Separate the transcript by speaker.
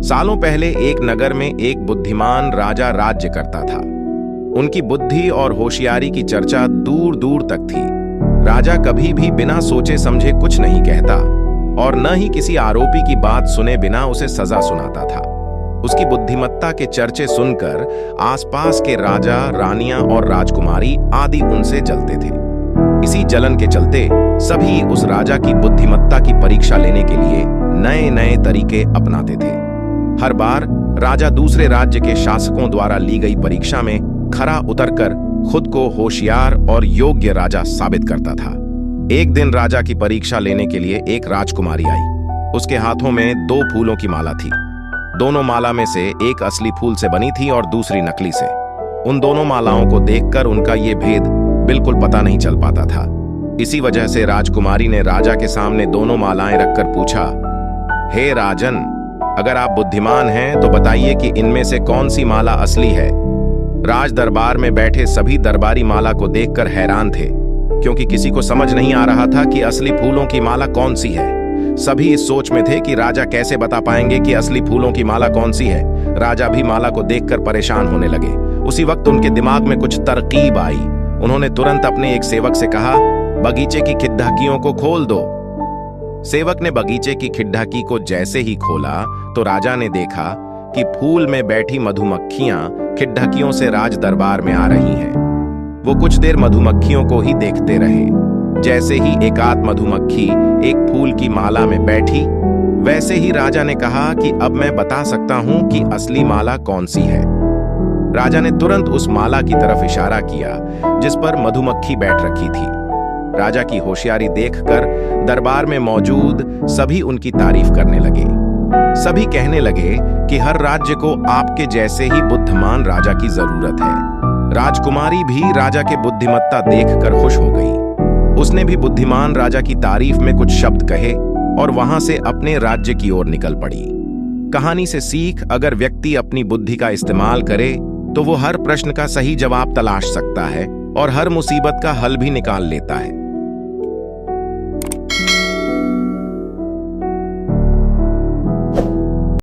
Speaker 1: सालों पहले एक नगर में एक बुद्धिमान राजा राज्य करता था। उनकी बुद्धि और होशियारी की चर्चा दूर दूर तक थी। राजा कभी भी बिना सोचे समझे कुछ नहीं कहता और न ही किसी आरोपी की बात सुने बिना उसे सजा सुनाता था। उसकी बुद्धिमत्ता के चर्चे सुनकर आसपास के राजा, रानियां और राजकुमारी आदि उनसे जलते थे। इसी जलन के चलते सभी उस राजा की बुद्धिमत्ता की परीक्षा लेने के लिए नए नए तरीके अपनाते थे। हर बार राजा दूसरे राज्य के शासकों द्वारा ली गई परीक्षा में खरा उतरकर खुद को होशियार और योग्य राजा साबित करता था। एक दिन राजा की परीक्षा लेने के लिए एक राजकुमारी आई। उसके हाथों में 2 फूलों की माला थी। दोनों माला में से एक असली फूल से बनी थी और दूसरी नकली से। उन दोनों मालाओं को देखकर उनका ये भेद बिल्कुल पता नहीं चल पाता था। इसी वजह से राजकुमारी ने राजा के सामने दोनों मालाएं रखकर पूछा, हे राजन, अगर आप बुद्धिमान हैं तो बताइए कि इनमें से कौन सी माला असली है। राज दरबार में बैठे सभी दरबारी माला को देखकर हैरान थे, क्योंकि किसी को समझ नहीं आ रहा था कि असली फूलों की माला कौन सी है। सभी इस सोच में थे कि राजा कैसे बता पाएंगे कि असली फूलों की माला कौन सी है। राजा भी माला को देखकर परेशान होने लगे। उसी वक्त उनके दिमाग में कुछ तरकीब आई। उन्होंने तुरंत अपने एक सेवक से कहा, बगीचे की खिड़कियों को खोल दो। सेवक ने बगीचे की खिड़की को जैसे ही खोला तो राजा ने देखा कि फूल में बैठी मधुमक्खियां खिड़कियों से राज दरबार में आ रही हैं। वो कुछ देर मधुमक्खियों को ही देखते रहे। जैसे ही एकाध मधुमक्खी एक फूल की माला में बैठी, वैसे ही राजा ने कहा कि अब मैं बता सकता हूं कि असली माला कौन सी है। राजा ने तुरंत उस माला की तरफ इशारा किया जिस पर मधुमक्खी बैठ रखी थी। राजा की होशियारी देखकर दरबार में मौजूद सभी उनकी तारीफ करने लगे। सभी कहने लगे कि हर राज्य को आपके जैसे ही बुद्धिमान राजा की जरूरत है। राजकुमारी भी राजा के बुद्धिमत्ता देखकर खुश हो गई। उसने भी बुद्धिमान राजा की तारीफ में कुछ शब्द कहे और वहां से अपने राज्य की ओर निकल पड़ी। कहानी से सीख, अगर व्यक्ति अपनी बुद्धि का इस्तेमाल करे तो वो हर प्रश्न का सही जवाब तलाश सकता है और हर मुसीबत का हल भी निकाल लेता है।